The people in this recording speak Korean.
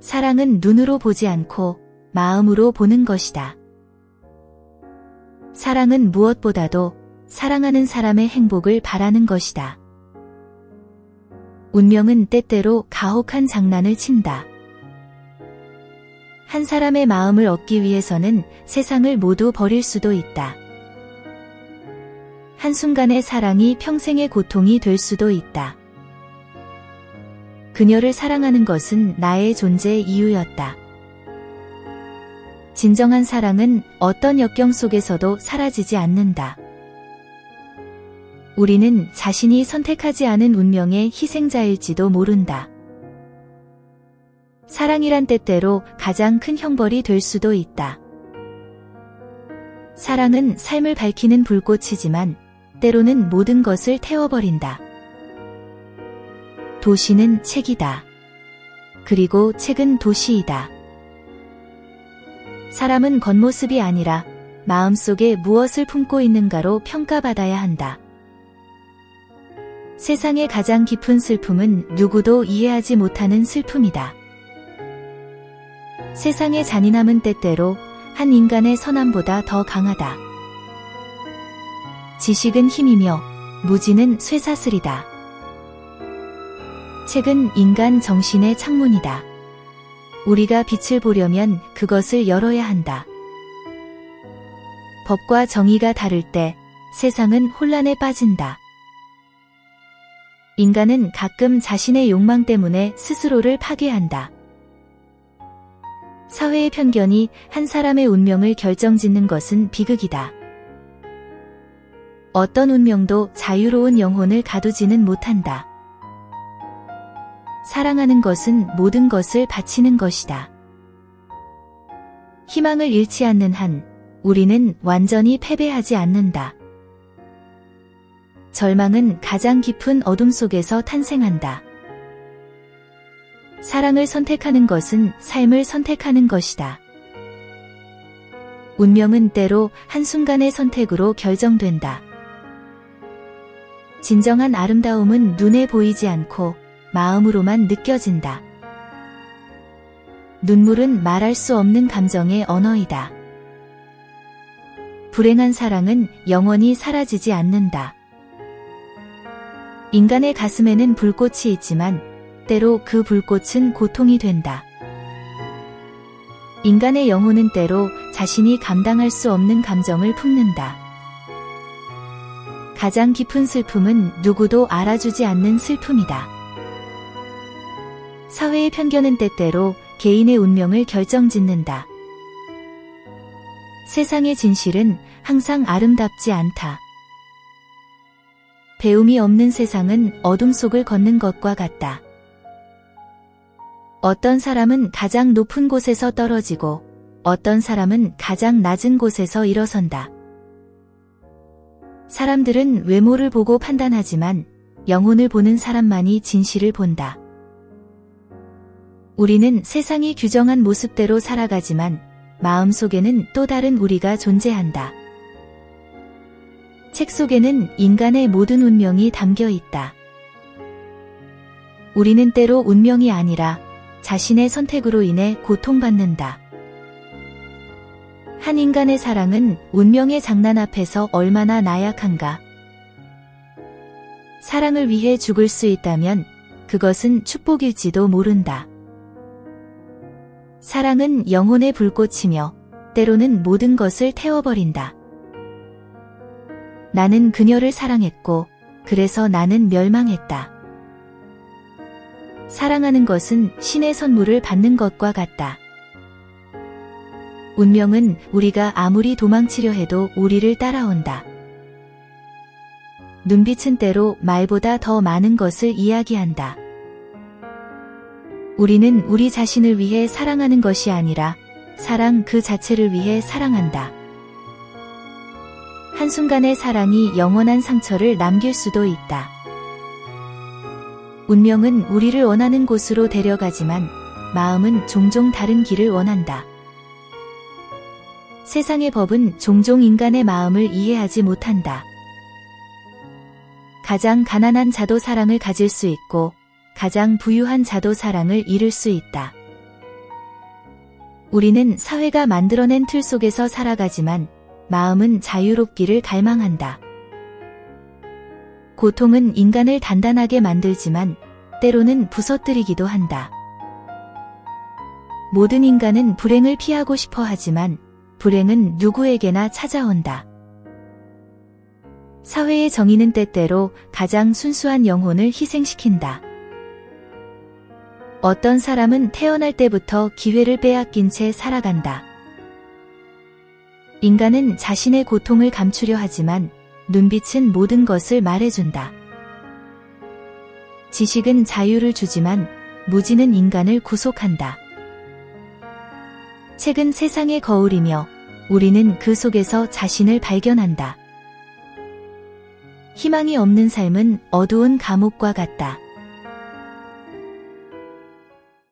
사랑은 눈으로 보지 않고 마음으로 보는 것이다. 사랑은 무엇보다도 사랑하는 사람의 행복을 바라는 것이다. 운명은 때때로 가혹한 장난을 친다. 한 사람의 마음을 얻기 위해서는 세상을 모두 버릴 수도 있다. 한순간의 사랑이 평생의 고통이 될 수도 있다. 그녀를 사랑하는 것은 나의 존재 이유였다. 진정한 사랑은 어떤 역경 속에서도 사라지지 않는다. 우리는 자신이 선택하지 않은 운명의 희생자일지도 모른다. 사랑이란 때때로 가장 큰 형벌이 될 수도 있다. 사랑은 삶을 밝히는 불꽃이지만 때로는 모든 것을 태워버린다. 도시는 책이다. 그리고 책은 도시이다. 사람은 겉모습이 아니라 마음속에 무엇을 품고 있는가로 평가받아야 한다. 세상의 가장 깊은 슬픔은 누구도 이해하지 못하는 슬픔이다. 세상의 잔인함은 때때로 한 인간의 선함보다 더 강하다. 지식은 힘이며 무지는 쇠사슬이다. 책은 인간 정신의 창문이다. 우리가 빛을 보려면 그것을 열어야 한다. 법과 정의가 다를 때 세상은 혼란에 빠진다. 인간은 가끔 자신의 욕망 때문에 스스로를 파괴한다. 사회의 편견이 한 사람의 운명을 결정짓는 것은 비극이다. 어떤 운명도 자유로운 영혼을 가두지는 못한다. 사랑하는 것은 모든 것을 바치는 것이다. 희망을 잃지 않는 한 우리는 완전히 패배하지 않는다. 절망은 가장 깊은 어둠 속에서 탄생한다. 사랑을 선택하는 것은 삶을 선택하는 것이다. 운명은 때로 한순간의 선택으로 결정된다. 진정한 아름다움은 눈에 보이지 않고 마음으로만 느껴진다. 눈물은 말할 수 없는 감정의 언어이다. 불행한 사랑은 영원히 사라지지 않는다. 인간의 가슴에는 불꽃이 있지만 때로 그 불꽃은 고통이 된다. 인간의 영혼은 때로 자신이 감당할 수 없는 감정을 품는다. 가장 깊은 슬픔은 누구도 알아주지 않는 슬픔이다. 사회의 편견은 때때로 개인의 운명을 결정짓는다. 세상의 진실은 항상 아름답지 않다. 배움이 없는 세상은 어둠 속을 걷는 것과 같다. 어떤 사람은 가장 높은 곳에서 떨어지고 어떤 사람은 가장 낮은 곳에서 일어선다. 사람들은 외모를 보고 판단하지만 영혼을 보는 사람만이 진실을 본다. 우리는 세상이 규정한 모습대로 살아가지만 마음속에는 또 다른 우리가 존재한다. 책 속에는 인간의 모든 운명이 담겨 있다. 우리는 때로 운명이 아니라 자신의 선택으로 인해 고통받는다. 한 인간의 사랑은 운명의 장난 앞에서 얼마나 나약한가. 사랑을 위해 죽을 수 있다면 그것은 축복일지도 모른다. 사랑은 영혼의 불꽃이며 때로는 모든 것을 태워버린다. 나는 그녀를 사랑했고 그래서 나는 멸망했다. 사랑하는 것은 신의 선물을 받는 것과 같다. 운명은 우리가 아무리 도망치려 해도 우리를 따라온다. 눈빛은 때로 말보다 더 많은 것을 이야기한다. 우리는 우리 자신을 위해 사랑하는 것이 아니라 사랑 그 자체를 위해 사랑한다. 한순간의 사랑이 영원한 상처를 남길 수도 있다. 운명은 우리를 원하는 곳으로 데려가지만 마음은 종종 다른 길을 원한다. 세상의 법은 종종 인간의 마음을 이해하지 못한다. 가장 가난한 자도 사랑을 가질 수 있고 가장 부유한 자도 사랑을 잃을 수 있다. 우리는 사회가 만들어낸 틀 속에서 살아가지만 마음은 자유롭기를 갈망한다. 고통은 인간을 단단하게 만들지만 때로는 부서뜨리기도 한다. 모든 인간은 불행을 피하고 싶어 하지만 불행은 누구에게나 찾아온다. 사회의 정의는 때때로 가장 순수한 영혼을 희생시킨다. 어떤 사람은 태어날 때부터 기회를 빼앗긴 채 살아간다. 인간은 자신의 고통을 감추려 하지만 눈빛은 모든 것을 말해준다. 지식은 자유를 주지만 무지는 인간을 구속한다. 책은 세상의 거울이며 우리는 그 속에서 자신을 발견한다. 희망이 없는 삶은 어두운 감옥과 같다.